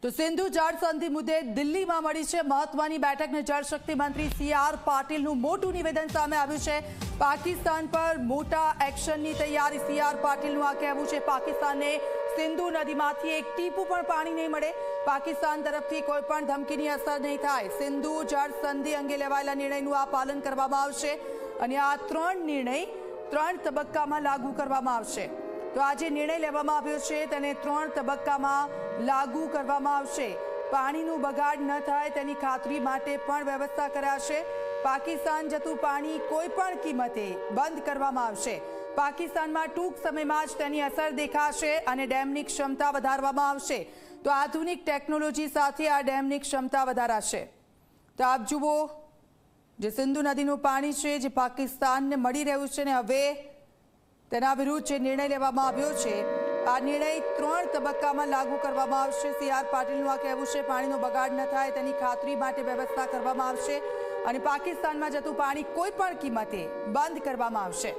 તો સિંધુ જળ સંધિ મુદ્દે દિલ્હીમાં મળી છે મહત્વની બેઠક ને જળશક્તિ મંત્રી સી.આર. પાટીલનું મોટું નિવેદન સામે આવ્યું છે। પાકિસ્તાન પર મોટા એક્શનની તૈયારી સી.આર. પાટીલનું આ કહેવું છે। પાકિસ્તાનને સિંધુ નદીમાંથી એક ટીપું પણ પાણી નહીં મળે, પાકિસ્તાન તરફથી કોઈ પણ ધમકીની અસર નહીં થાય। સિંધુ જળ સંધિ અંગે લેવાયેલા નિર્ણયનું આ પાલન કરવામાં આવશે અને આ નિર્ણય 3 તબક્કામાં લાગુ કરવામાં આવશે। તો આજે નિર્ણય લેવામાં આવ્યો છે તેને 3 તબક્કામાં લાગુ કરવામાં આવશે। પાણીનું બગાડ ન થાય તેની ખાતરી માટે પણ વ્યવસ્થા કરાશે। પાકિસ્તાન જતું પાણી કોઈ પણ કિંમતે બંધ કરવામાં આવશે। પાકિસ્તાનમાં ટૂંક સમયમાં જ તેની અસર દેખાશે અને ડેમની ક્ષમતા વધારવામાં આવશે। તો આધુનિક ટેકનોલોજી સાથે આ ડેમની ક્ષમતા વધારાશે। તો આપ જુઓ, જે સિંધુ નદીનું પાણી છે જે પાકિસ્તાનને મળી રહ્યું છે ને હવે તેના વિરુદ્ધ જે નિર્ણય લેવામાં આવ્યો છે આ નિર્ણય 3 તબક્કામાં લાગુ કરવામાં આવશે। સી.આર. પાટીલનું આ કહેવું છે પાણીનો બગાડ ન થાય તેની ખાતરી માટે વ્યવસ્થા કરવામાં આવશે અને પાકિસ્તાનમાં જતું પાણી કોઈ પણ કિંમતે બંધ કરવામાં આવશે।